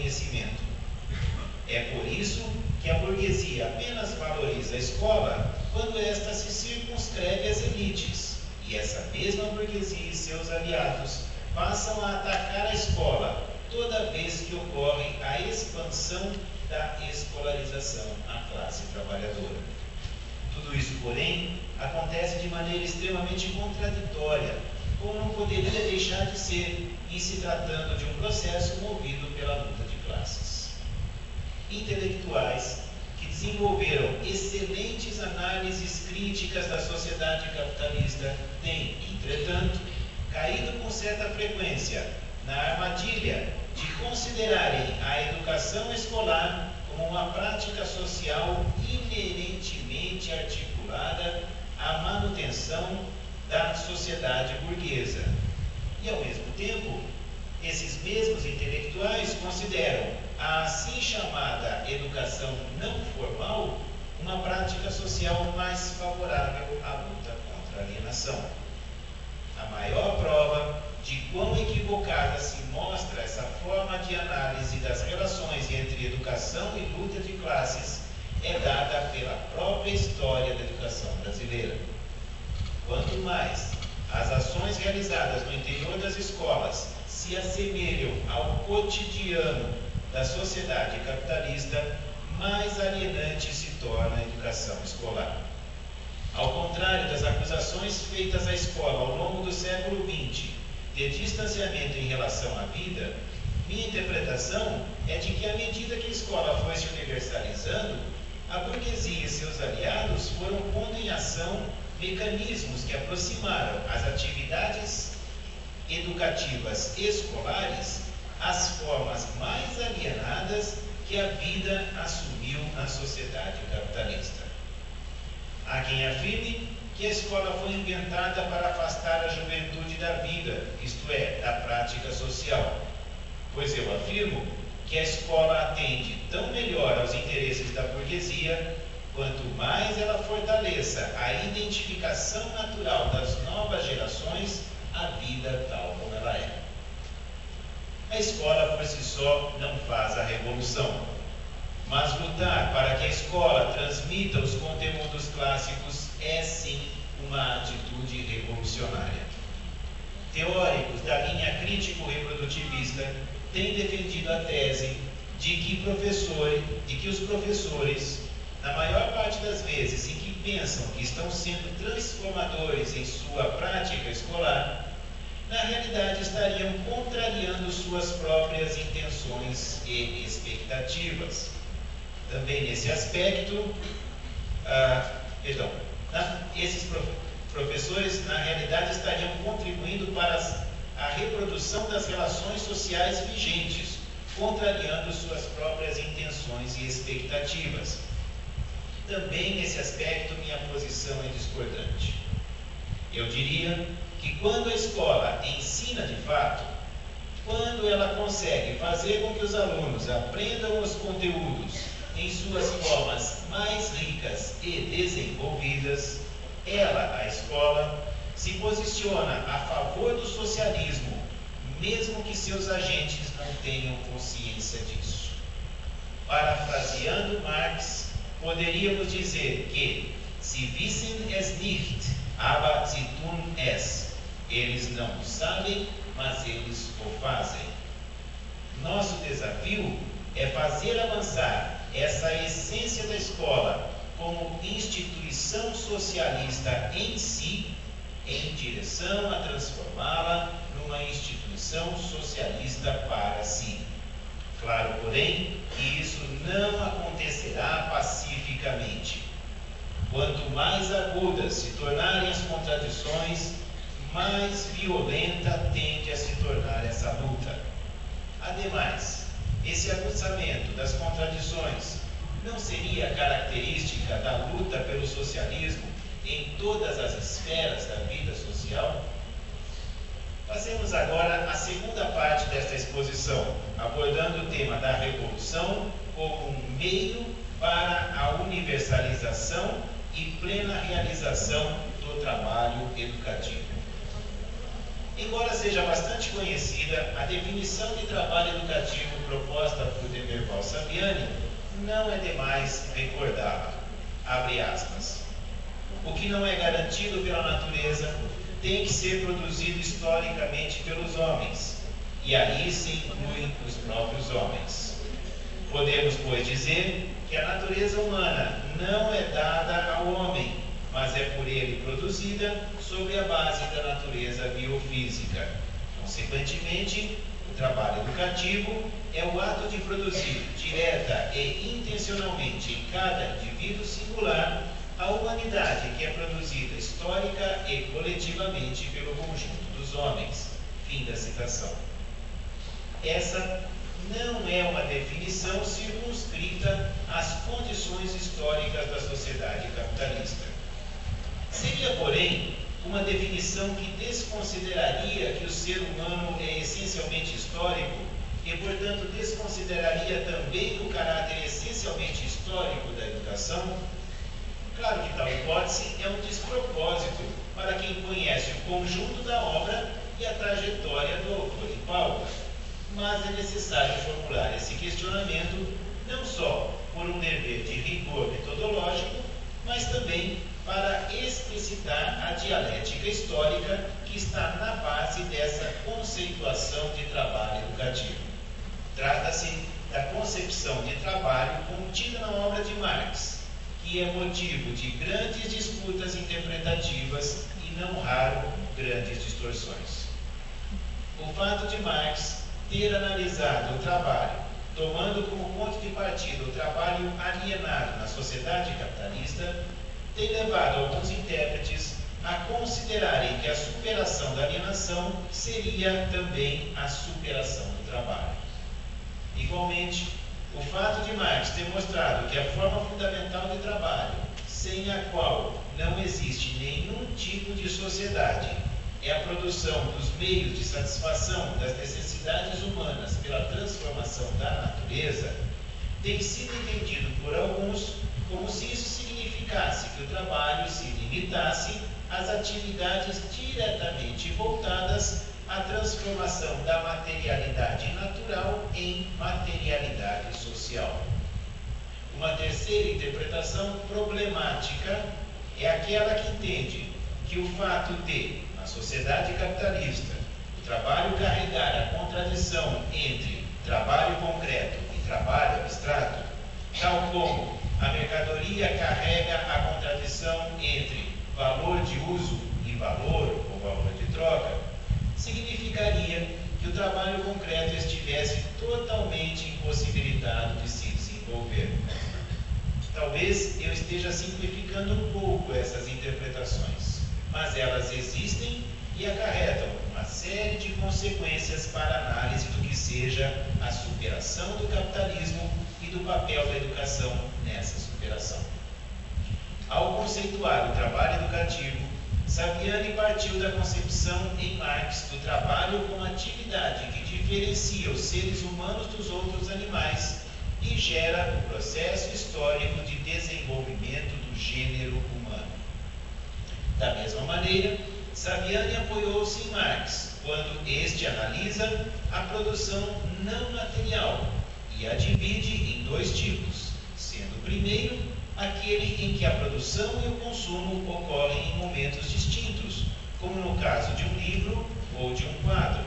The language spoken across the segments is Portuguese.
conhecimento. É por isso que a burguesia apenas valoriza a escola quando esta se circunscreve às elites, e essa mesma burguesia e seus aliados passam a atacar a escola toda vez que ocorre a expansão da escolarização à classe trabalhadora. Tudo isso, porém, acontece de maneira extremamente contraditória, como não poderia deixar de ser, em se tratando de um processo movido pela luta de classes. Intelectuais que desenvolveram excelentes análises críticas da sociedade capitalista têm, entretanto, caído com certa frequência na armadilha de considerarem a educação escolar como uma prática social inerentemente articulada à manutenção da sociedade burguesa. E, ao mesmo tempo, esses mesmos intelectuais consideram a assim chamada educação não formal uma prática social mais favorável à luta contra a alienação. A maior prova de quão equivocada se mostra essa forma de análise das relações entre educação e luta de classes é dada pela própria história da educação brasileira. Quanto mais as ações realizadas no interior das escolas se assemelham ao cotidiano da sociedade capitalista, mais alienante se torna a educação escolar. Ao contrário das acusações feitas à escola ao longo do século XX de distanciamento em relação à vida, minha interpretação é de que, à medida que a escola foi se universalizando, a burguesia e seus aliados foram pondo em ação mecanismos que aproximaram as atividades educativas escolares às formas mais alienadas que a vida assumiu na sociedade capitalista. Há quem afirme que a escola foi inventada para afastar a juventude da vida, isto é, da prática social, pois eu afirmo que a escola atende tão melhor aos interesses da burguesia, quanto mais ela fortaleça a identificação natural das novas gerações à vida tal como ela é. A escola por si só não faz a revolução, mas lutar para que a escola transmita os conteúdos clássicos é sim uma atitude revolucionária. Teóricos da linha crítico-reprodutivista têm defendido a tese de que os professores, na maior parte das vezes em que pensam que estão sendo transformadores em sua prática escolar, na realidade estariam contrariando suas próprias intenções e expectativas. Também nesse aspecto, esses professores, na realidade, estariam contribuindo para a reprodução das relações sociais vigentes, contrariando suas próprias intenções e expectativas. Também nesse aspecto, minha posição é discordante. Eu diria que quando a escola ensina de fato, quando ela consegue fazer com que os alunos aprendam os conteúdos em suas formas mais ricas e desenvolvidas, ela, a escola, se posiciona a favor do socialismo, mesmo que seus agentes não tenham consciência disso. Parafraseando Marx, poderíamos dizer que "Sie wissen es nicht, aber sie tun es". Eles não sabem, mas eles o fazem. Nosso desafio é fazer avançar essa essência da escola como instituição socialista em si, em direção a transformá-la numa instituição socialista para si. Claro, porém, que isso não acontecerá pacificamente. Quanto mais agudas se tornarem as contradições, mais violenta tende a se tornar essa luta. Ademais, esse aguçamento das contradições não seria característica da luta pelo socialismo em todas as esferas da vida social? Passemos agora à segunda parte desta exposição, abordando o tema da revolução como um meio para a universalização e plena realização do trabalho educativo. Embora seja bastante conhecida, a definição de trabalho educativo proposta por Demerval Saviani não é demais recordá-la. Abre aspas. O que não é garantido pela natureza tem que ser produzido historicamente pelos homens, e aí se incluem os próprios homens. Podemos, pois, dizer que a natureza humana não é dada ao homem, mas é por ele produzida sobre a base da natureza biofísica. Consequentemente, o trabalho educativo é o ato de produzir, direta e intencionalmente em cada indivíduo singular, a humanidade que é produzida histórica e coletivamente pelo conjunto dos homens. Fim da citação. Essa não é uma definição circunscrita às condições históricas da sociedade capitalista. Seria, porém, uma definição que desconsideraria que o ser humano é essencialmente histórico e, portanto, desconsideraria também o caráter essencialmente histórico da educação? Claro que tal hipótese é um despropósito para quem conhece o conjunto da obra e a trajetória do autor em pauta. Mas é necessário formular esse questionamento não só por um dever de rigor metodológico, mas também para explicitar a dialética histórica que está na base dessa conceituação de trabalho educativo. Trata-se da concepção de trabalho contida na obra de Marx, que é motivo de grandes disputas interpretativas e, não raro, grandes distorções. O fato de Marx ter analisado o trabalho, tomando como ponto de partida o trabalho alienado na sociedade capitalista, tem levado alguns intérpretes a considerarem que a superação da alienação seria também a superação do trabalho. Igualmente, o fato de Marx ter mostrado que a forma fundamental de trabalho, sem a qual não existe nenhum tipo de sociedade, é a produção dos meios de satisfação das necessidades humanas pela transformação da natureza, tem sido entendido por alguns como se isso significasse que o trabalho se limitasse às atividades diretamente voltadas à transformação da materialidade natural em materialidade social. Uma terceira interpretação problemática é aquela que entende que o fato de, na sociedade capitalista, o trabalho carregar a contradição entre trabalho concreto e trabalho abstrato, tal como a mercadoria carrega a contradição entre valor de uso e valor ou valor de troca, significaria que o trabalho concreto estivesse totalmente impossibilitado de se desenvolver. Talvez eu esteja simplificando um pouco essas interpretações, mas elas existem e acarretam uma série de consequências para a análise do que seja a superação do capitalismo e do papel da educação nessa superação. Ao conceituar o trabalho educativo, Saviani partiu da concepção em Marx do trabalho como atividade que diferencia os seres humanos dos outros animais e gera o processo histórico de desenvolvimento do gênero humano. Da mesma maneira, Saviani apoiou-se em Marx quando este analisa a produção não material e a divide em dois tipos, sendo o primeiro aquele em que a produção e o consumo ocorrem em momentos distintos, como no caso de um livro ou de um quadro,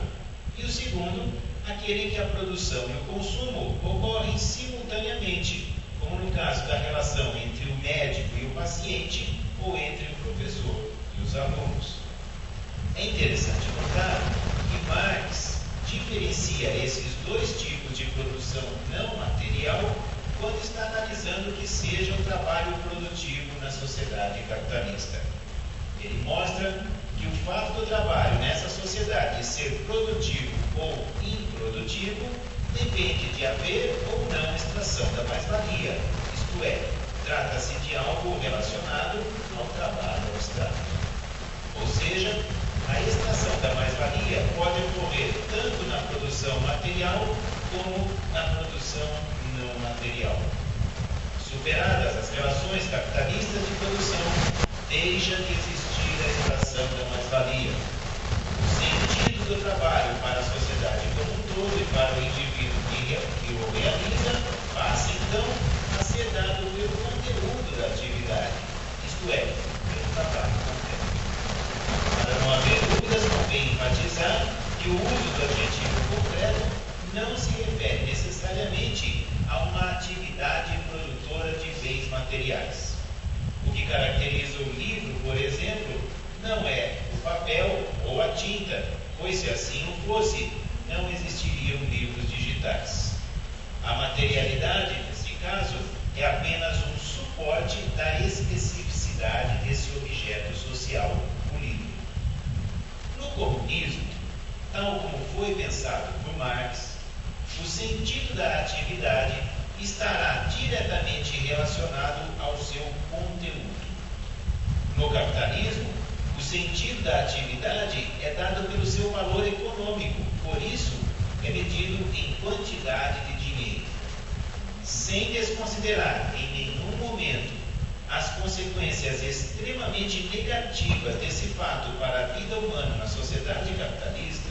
e o segundo aquele em que a produção e o consumo ocorrem simultaneamente, como no caso da relação entre o médico e o paciente ou entre o professor e os alunos. É interessante notar que Marx diferencia esses dois tipos de produção não material quando está analisando o que seja o trabalho produtivo na sociedade capitalista. Ele mostra que o fato do trabalho nessa sociedade ser produtivo ou improdutivo depende de haver ou não extração da mais-valia, isto é, trata-se de algo relacionado ao trabalho abstrato. Ou seja, a extração da mais-valia pode ocorrer tanto na produção material como na produção não material. Superadas as relações capitalistas de produção, deixa de existir a extração da mais-valia. O sentido do trabalho para a sociedade como um todo e para o indivíduo que o realiza, passa então a ser dado pelo conteúdo da atividade, isto é, pelo trabalho concreto. Para não haver dúvidas, convém enfatizar que o uso do adjetivo concreto não se refere necessariamente a uma atividade produtora de bens materiais. O que caracteriza o livro, por exemplo, não é o papel ou a tinta, pois se assim o fosse, não existiriam livros digitais. A materialidade, nesse caso, é apenas um suporte da especificidade desse objeto social, o livro. No comunismo, tal como foi pensado por Marx, o sentido da atividade estará diretamente relacionado ao seu conteúdo. No capitalismo, o sentido da atividade é dado pelo seu valor econômico, por isso é medido em quantidade de dinheiro. Sem desconsiderar em nenhum momento as consequências extremamente negativas desse fato para a vida humana na sociedade capitalista,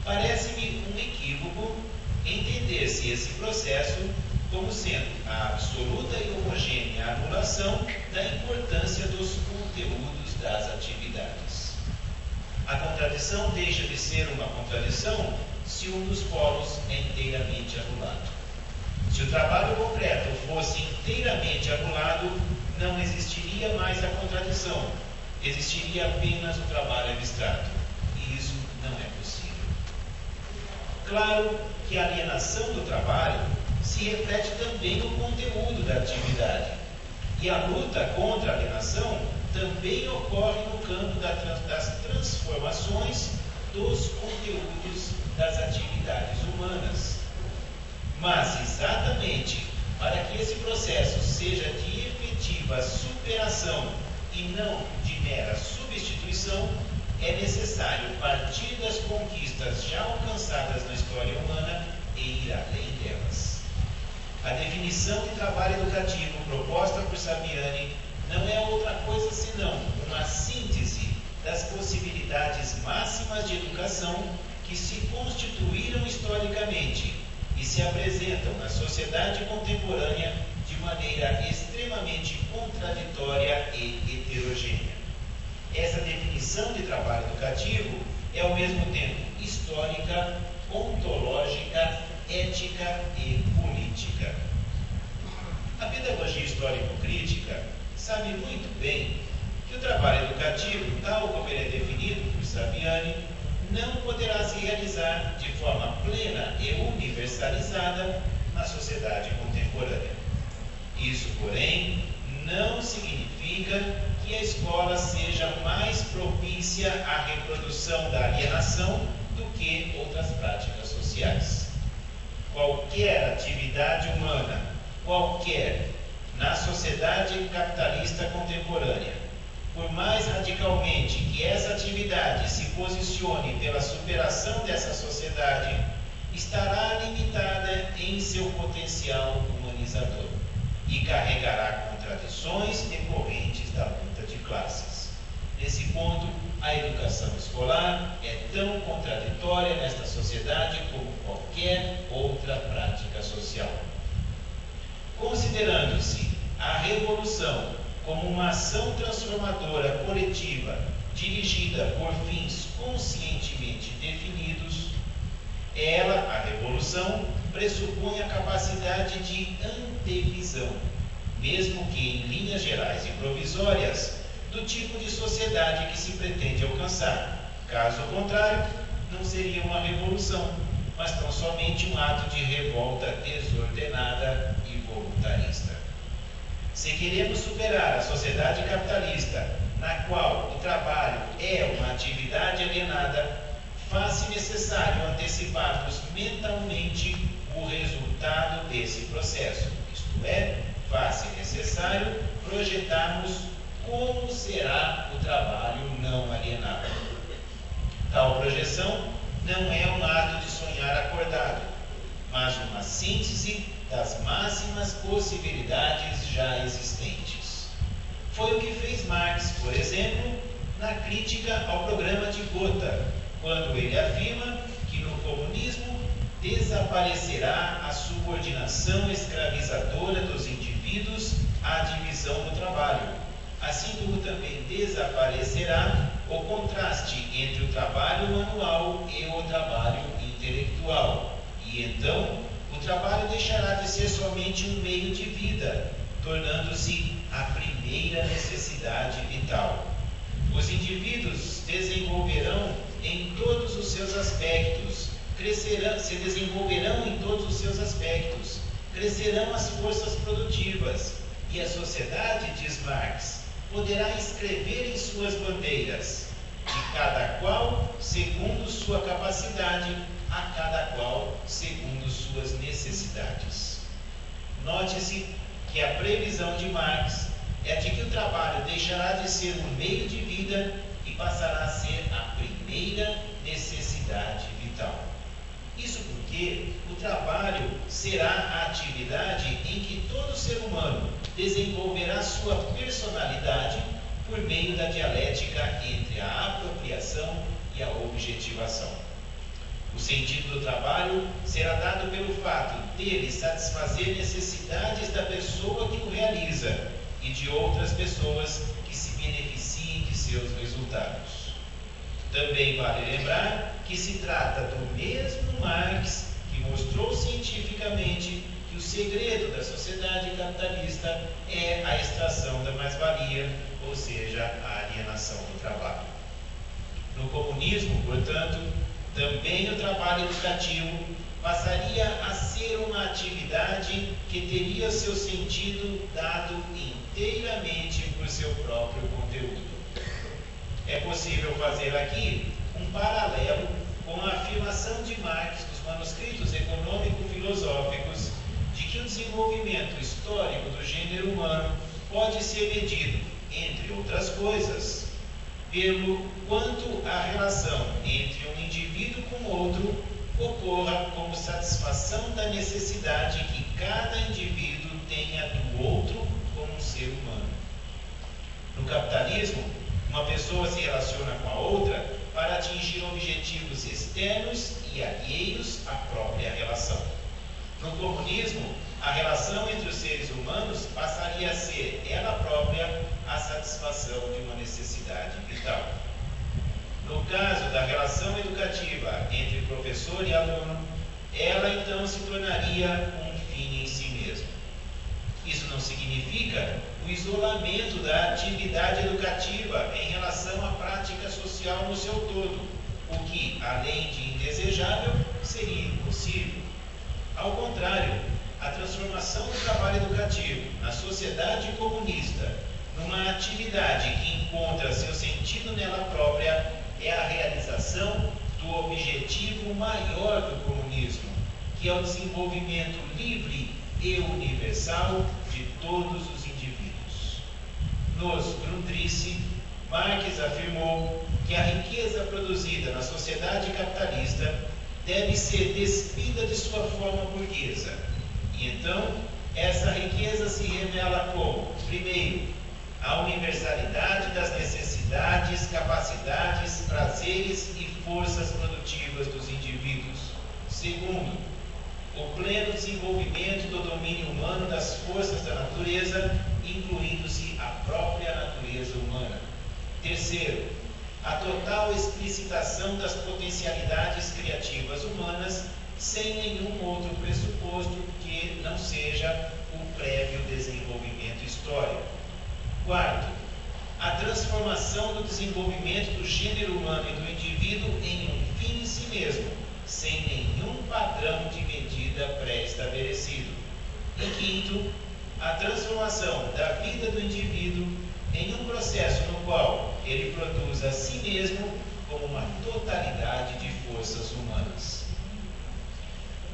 parece-me um equívoco entender-se esse processo como sendo a absoluta e homogênea anulação da importância dos conteúdos das atividades. A contradição deixa de ser uma contradição se um dos polos é inteiramente anulado. Se o trabalho concreto fosse inteiramente anulado, não existiria mais a contradição, existiria apenas o trabalho abstrato, e isso não é possível. Claro que a alienação do trabalho se reflete também no conteúdo da atividade, e a luta contra a alienação também ocorre no campo das transformações dos conteúdos das atividades humanas. Mas, exatamente para que esse processo seja de efetiva superação e não de mera substituição, é necessário partir das conquistas já alcançadas na história humana e ir além delas. A definição de trabalho educativo proposta por Saviani não é outra coisa senão uma síntese das possibilidades máximas de educação que se constituíram historicamente e se apresentam na sociedade contemporânea de maneira extremamente contraditória e heterogênea. Essa definição de trabalho educativo é ao mesmo tempo histórica, ontológica, ética e política. A pedagogia histórico-crítica sabe muito bem que o trabalho educativo, tal como ele é definido por Saviani, não poderá se realizar de forma plena e universalizada na sociedade contemporânea. Isso, porém, não significa que a escola seja mais propícia à reprodução da alienação do que outras práticas sociais. Qualquer atividade humana, na sociedade capitalista contemporânea, por mais radicalmente que essa atividade se posicione pela superação dessa sociedade, estará limitada em seu potencial humanizador e carregará contradições decorrentes da luta de classes. Nesse ponto, a educação escolar é tão contraditória nesta sociedade como qualquer outra prática social. Considerando-se a revolução como uma ação transformadora coletiva dirigida por fins conscientemente definidos, ela, a revolução, pressupõe a capacidade de antevisão, mesmo que em linhas gerais e provisórias, do tipo de sociedade que se pretende alcançar. Caso contrário, não seria uma revolução, mas tão somente um ato de revolta desordenada e voluntarista. Se queremos superar a sociedade capitalista, na qual o trabalho é uma atividade alienada, faz-se necessário anteciparmos mentalmente o resultado desse processo, isto é, faz-se necessário projetarmos como será o trabalho não alienado. Tal projeção não é um ato de sonhar acordado, mas uma síntese das máximas possibilidades já existentes. Foi o que fez Marx, por exemplo, na crítica ao programa de Gotha, quando ele afirma que no comunismo desaparecerá a subordinação escravizadora dos indivíduos à divisão do trabalho, assim como também desaparecerá o contraste entre o trabalho manual e o trabalho intelectual. E então, o trabalho deixará de ser somente um meio de vida, tornando-se a primeira necessidade vital. Os indivíduos desenvolverão em todos os seus aspectos, crescerão as forças produtivas, e a sociedade, diz Marx, poderá escrever em suas bandeiras, de cada qual segundo sua capacidade, a cada qual segundo suas necessidades. Note-se que a previsão de Marx é de que o trabalho deixará de ser um meio de vida e passará a ser a primeira necessidade vital. Isso porque o trabalho será a atividade em que todo ser humano desenvolverá sua personalidade por meio da dialética entre a apropriação e a objetivação. O sentido do trabalho será dado pelo fato dele satisfazer necessidades da pessoa que o realiza e de outras pessoas que se beneficiem de seus resultados. Também vale lembrar que se trata do mesmo Marx que mostrou cientificamente que o segredo da sociedade capitalista é a extração da mais-valia, ou seja, a alienação do trabalho. No comunismo, portanto, também o trabalho educativo passaria a ser uma atividade que teria seu sentido dado inteiramente por seu próprio conteúdo. É possível fazer aqui um paralelo com a afirmação de Marx nos manuscritos econômico-filosóficos de que o desenvolvimento histórico do gênero humano pode ser medido, entre outras coisas, pelo quanto a relação entre um indivíduo com outro ocorra como satisfação da necessidade que cada indivíduo tenha do outro como um ser humano. No capitalismo, uma pessoa se relaciona com a outra para atingir objetivos externos e alheios à própria relação. No comunismo, a relação entre os seres humanos passaria a ser ela própria a satisfação de uma necessidade vital. No caso da relação educativa entre professor e aluno, ela então se tornaria um fim em si mesmo. Isso não significa o isolamento da atividade educativa em relação à prática social no seu todo, o que, além de indesejável, seria impossível. Ao contrário, a transformação do trabalho educativo na sociedade comunista numa atividade que encontra seu sentido nela própria é a realização do objetivo maior do comunismo, que é o desenvolvimento livre e universal de todos os indivíduos. Nos Grundrisse, Marx afirmou que a riqueza produzida na sociedade capitalista deve ser despida de sua forma burguesa. E então, essa riqueza se revela como, primeiro, a universalidade das necessidades, capacidades, prazeres e forças produtivas dos indivíduos. Segundo, o pleno desenvolvimento do domínio humano das forças da natureza, incluindo-se a própria natureza humana. Terceiro, a total explicitação das potencialidades criativas humanas, sem nenhum outro pressuposto que não seja o prévio desenvolvimento histórico. Quarto, a transformação do desenvolvimento do gênero humano e do indivíduo em um fim em si mesmo, sem nenhum padrão de medida pré-estabelecido. E quinto, a transformação da vida do indivíduo em um processo no qual ele produz a si mesmo como uma totalidade de forças humanas.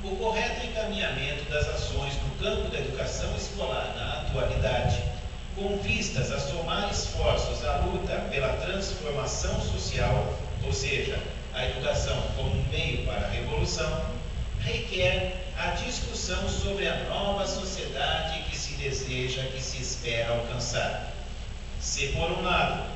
O correto encaminhamento das ações no campo da educação escolar na atualidade, com vistas a somar esforços à luta pela transformação social, ou seja, a educação como um meio para a revolução, requer a discussão sobre a nova sociedade que se deseja, que se espera alcançar. Se, por um lado,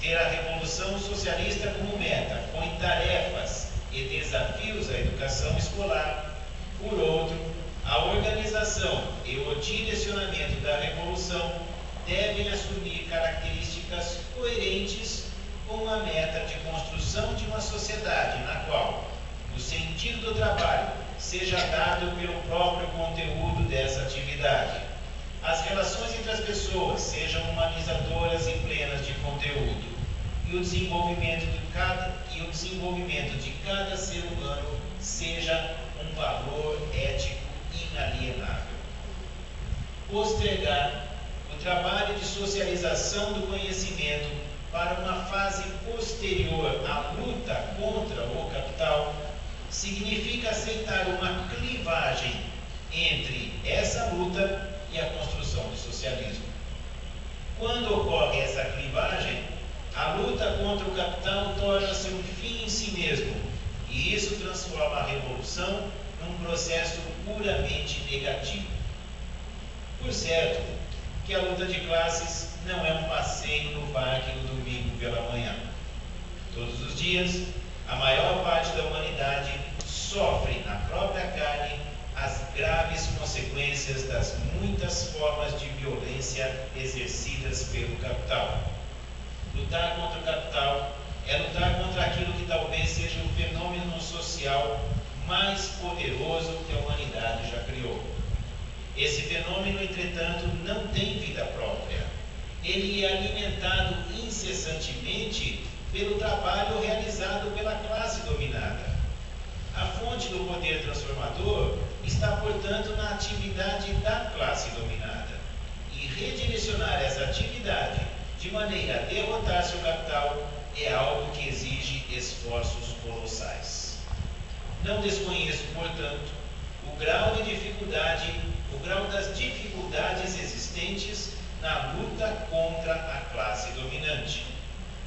ter a Revolução Socialista como meta, põe tarefas e desafios à educação escolar. Por outro, a organização e o direcionamento da Revolução devem assumir características coerentes com a meta de construção de uma sociedade na qual o sentido do trabalho seja dado pelo próprio conteúdo dessa atividade. As relações entre as pessoas sejam humanizadoras e plenas de conteúdo, e o desenvolvimento de cada ser humano seja um valor ético inalienável. Postergar o trabalho de socialização do conhecimento para uma fase posterior à luta contra o capital significa aceitar uma clivagem entre essa luta e a construção do socialismo. Quando ocorre essa clivagem, a luta contra o capital torna-se um fim em si mesmo, e isso transforma a revolução num processo puramente negativo. Por certo, que a luta de classes não é um passeio no parque no domingo pela manhã. Todos os dias, a maior parte da humanidade sofre na própria carne as graves consequências das muitas formas de violência exercidas pelo capital. Lutar contra o capital é lutar contra aquilo que talvez seja o fenômeno social mais poderoso que a humanidade já criou. Esse fenômeno, entretanto, não tem vida própria. Ele é alimentado incessantemente pelo trabalho realizado pela classe dominada. A fonte do poder transformador está, portanto, na atividade da classe dominada. E redirecionar essa atividade de maneira a derrotar seu capital é algo que exige esforços colossais. Não desconheço, portanto, o grau das dificuldades existentes na luta contra a classe dominante.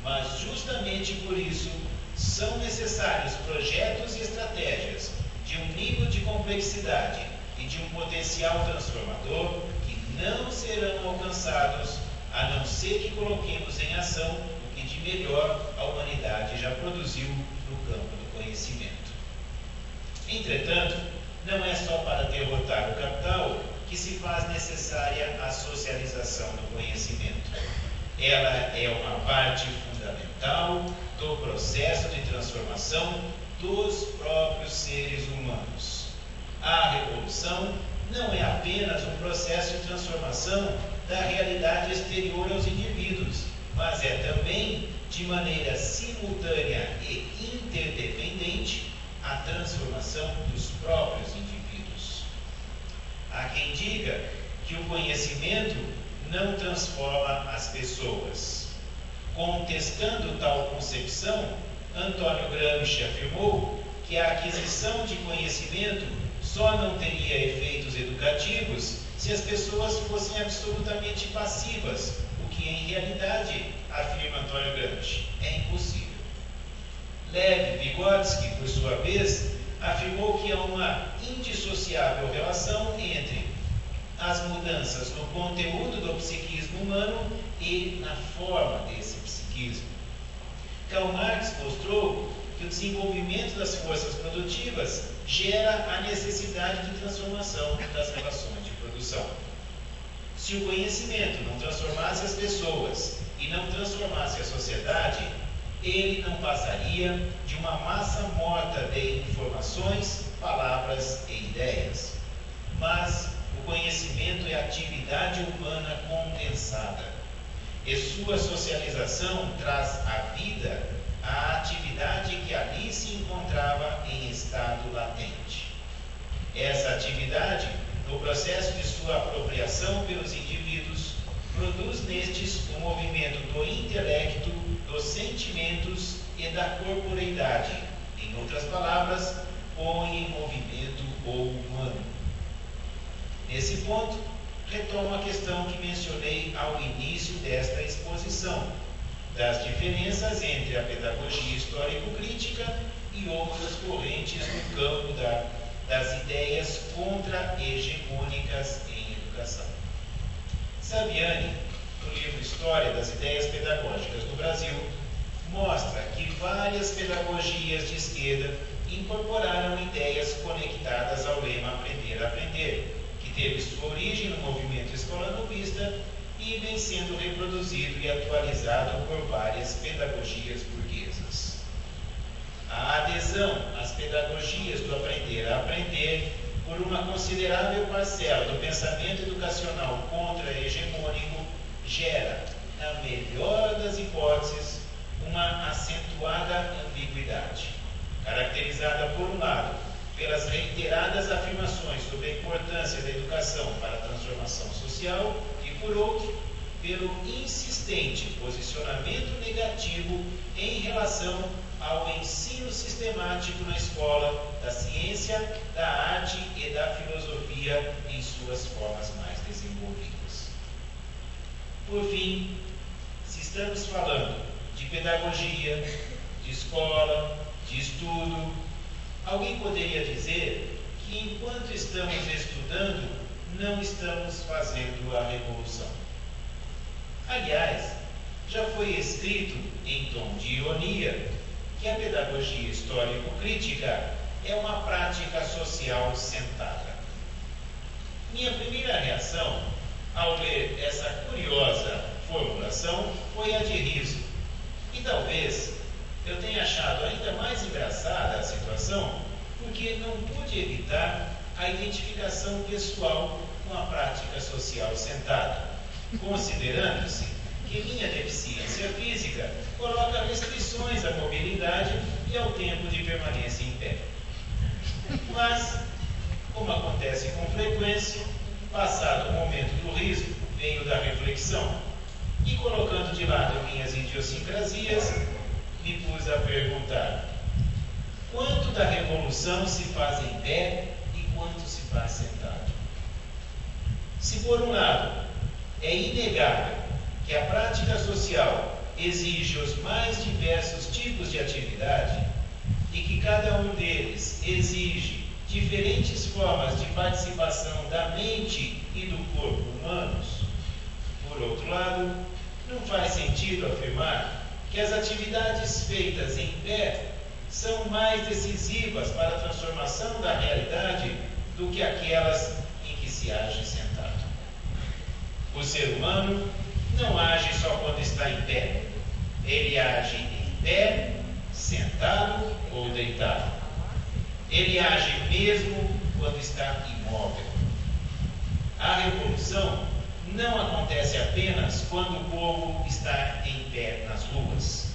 Mas justamente por isso são necessários projetos e estratégias de um nível de complexidade e de um potencial transformador que não serão alcançados a não ser que coloquemos em ação o que de melhor a humanidade já produziu no campo do conhecimento. Entretanto, não é só para derrotar o capital que se faz necessária a socialização do conhecimento. Ela é uma parte fundamental do processo de transformação dos próprios seres humanos. A revolução não é apenas um processo de transformação da realidade exterior aos indivíduos, mas é também, de maneira simultânea e interdependente, a transformação dos próprios indivíduos. Há quem diga que o conhecimento não transforma as pessoas. Contestando tal concepção, Antônio Gramsci afirmou que a aquisição de conhecimento só não teria efeitos educativos se as pessoas fossem absolutamente passivas, o que em realidade, afirma Antônio Gramsci, é impossível. Lev Vygotsky, por sua vez, afirmou que há uma indissociável relação entre as mudanças no conteúdo do psiquismo humano e na forma desse psiquismo. Karl Marx mostrou que o desenvolvimento das forças produtivas gera a necessidade de transformação das relações de produção. Se o conhecimento não transformasse as pessoas e não transformasse a sociedade, ele não passaria de uma massa morta de informações, palavras e ideias. Mas o conhecimento é atividade humana condensada, e sua socialização traz à vida a atividade que ali se encontrava em estado latente. Essa atividade, no processo de sua apropriação pelos indivíduos, produz nestes o movimento do intelecto, dos sentimentos e da corporeidade. Em outras palavras, põe em movimento o humano. Nesse ponto, retomo a questão que mencionei ao início desta exposição, das diferenças entre a pedagogia histórico-crítica e outras correntes no campo das ideias contra-hegemônicas em educação. Saviani no livro História das Ideias Pedagógicas no Brasil, mostra que várias pedagogias de esquerda incorporaram ideias conectadas ao lema Aprender a Aprender, que teve sua origem no movimento Escola Novista e vem sendo reproduzido e atualizado por várias pedagogias burguesas. A adesão às pedagogias do Aprender a Aprender por uma considerável parcela do pensamento educacional contra-hegemônico gera, na melhor das hipóteses, uma acentuada ambiguidade, caracterizada, por um lado, pelas reiteradas afirmações sobre a importância da educação para a transformação social e, por outro, pelo insistente posicionamento negativo em relação ao ensino sistemático na escola da ciência, da arte e da filosofia em suas formas mais desenvolvidas. Por fim, se estamos falando de pedagogia, de escola, de estudo, alguém poderia dizer que enquanto estamos estudando, não estamos fazendo a revolução. Aliás, já foi escrito em tom de ironia que a pedagogia histórico-crítica é uma prática social sentada. Minha primeira reação ao ler essa curiosa formulação foi a de riso. E talvez eu tenha achado ainda mais engraçada a situação porque não pude evitar a identificação pessoal com a prática social sentada, considerando-se que minha deficiência física coloca restrições à mobilidade e ao tempo de permanência em pé. Mas, como acontece com frequência, passado o momento do riso, veio da reflexão, e colocando de lado minhas idiosincrasias, me pus a perguntar: quanto da revolução se faz em pé e quanto se faz sentado? Se por um lado é inegável que a prática social exige os mais diversos tipos de atividade e que cada um deles exige diferentes formas de participação da mente e do corpo humanos, por outro lado, não faz sentido afirmar que as atividades feitas em pé são mais decisivas para a transformação da realidade do que aquelas em que se age sentado. O ser humano não age só quando está em pé. Ele age em pé, sentado ou deitado. Ele age mesmo quando está imóvel. A revolução não acontece apenas quando o povo está em pé nas ruas.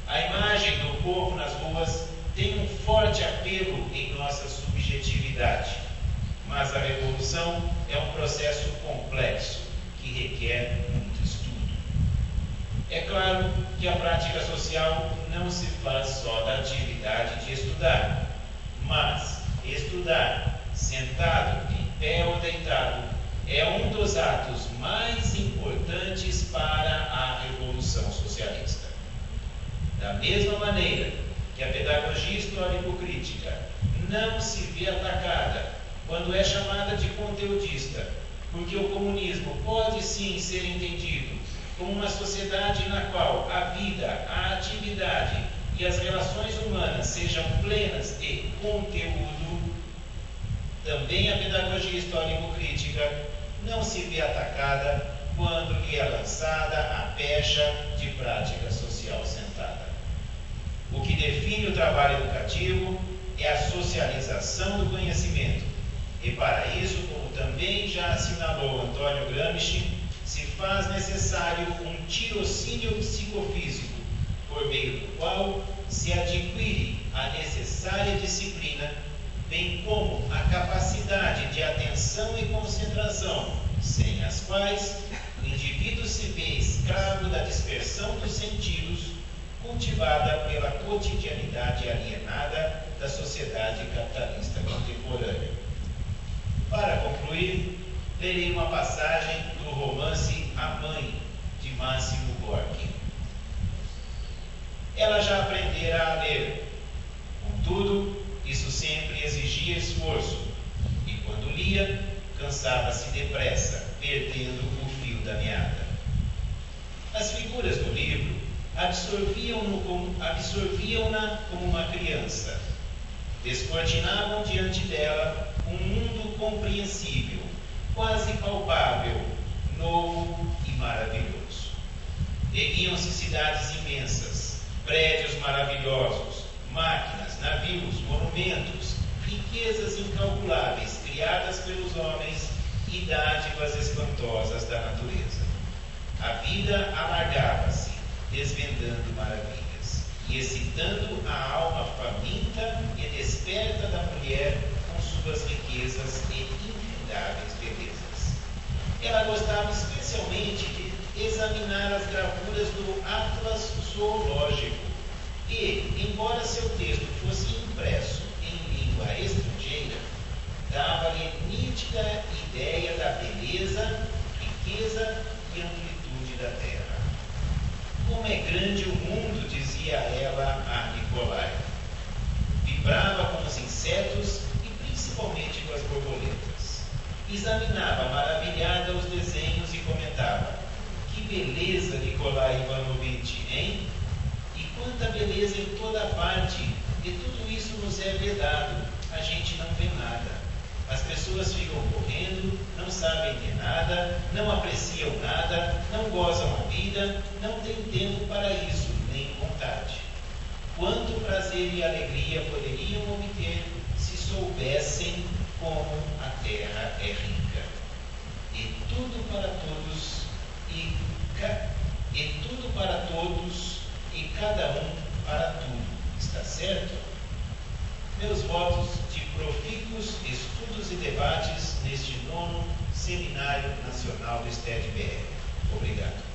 A imagem do povo nas ruas tem um forte apelo em nossa subjetividade, mas a revolução é um processo complexo que requer muito estudo. É claro que a prática social não se faz só da atividade de estudar, mas estudar sentado, em pé ou deitado é um dos atos mais importantes para a revolução socialista. Da mesma maneira que a pedagogia histórico-crítica não se vê atacada quando é chamada de conteudista, porque o comunismo pode sim ser entendido como uma sociedade na qual a vida, a atividade e as relações humanas sejam plenas de conteúdo, também a pedagogia histórico-crítica não se vê atacada quando lhe é lançada a pecha de prática social sentada. O que define o trabalho educativo é a socialização do conhecimento, e para isso, como também já assinalou Antônio Gramsci, se faz necessário um tirocínio psicofísico, por meio do qual se adquire a necessária disciplina, bem como a capacidade de atenção e concentração, sem as quais o indivíduo se vê escravo da dispersão dos sentidos, cultivada pela cotidianidade alienada da sociedade capitalista contemporânea. Para concluir, lerei uma passagem do romance A Mãe, de Máximo Gorki. Ela já aprendera a ler, contudo, isso sempre exigia esforço, e quando lia, cansava-se depressa, perdendo o fio da meada. As figuras do livro absorviam-na como uma criança. Descortinavam diante dela um mundo compreensível, quase palpável, novo e maravilhoso. Erguiam-se cidades imensas, prédios maravilhosos, máquinas, navios, monumentos, riquezas incalculáveis criadas pelos homens e dádivas espantosas da natureza. A vida alargava-se, desvendando maravilhas e excitando a alma faminta e desperta da mulher com suas riquezas e infindáveis belezas. Ela gostava especialmente de examinar as gravuras do Atlas Zoológico e, embora seu texto fosse impresso em língua estrangeira, dava-lhe nítida ideia da beleza, riqueza e amplitude da terra. Como é grande o mundo, dizia ela a Nicolai. Vibrava com os insetos e principalmente com as borboletas. Examinava maravilhada os desenhos e comentava: que beleza, Nicolai Ivanovitch, hein? E quanta beleza em toda parte, e tudo isso nos é vedado, a gente não vê nada. As pessoas ficam correndo, não sabem de nada, não apreciam nada, não gozam a vida, não têm tempo para isso, nem vontade. Quanto prazer e alegria poderiam obter se soubessem como a terra é rica. E tudo para todos, e cada um para tudo. Está certo? Meus votos de profícuos estudos e debates neste 9º Seminário Nacional do STED-BR. Obrigado.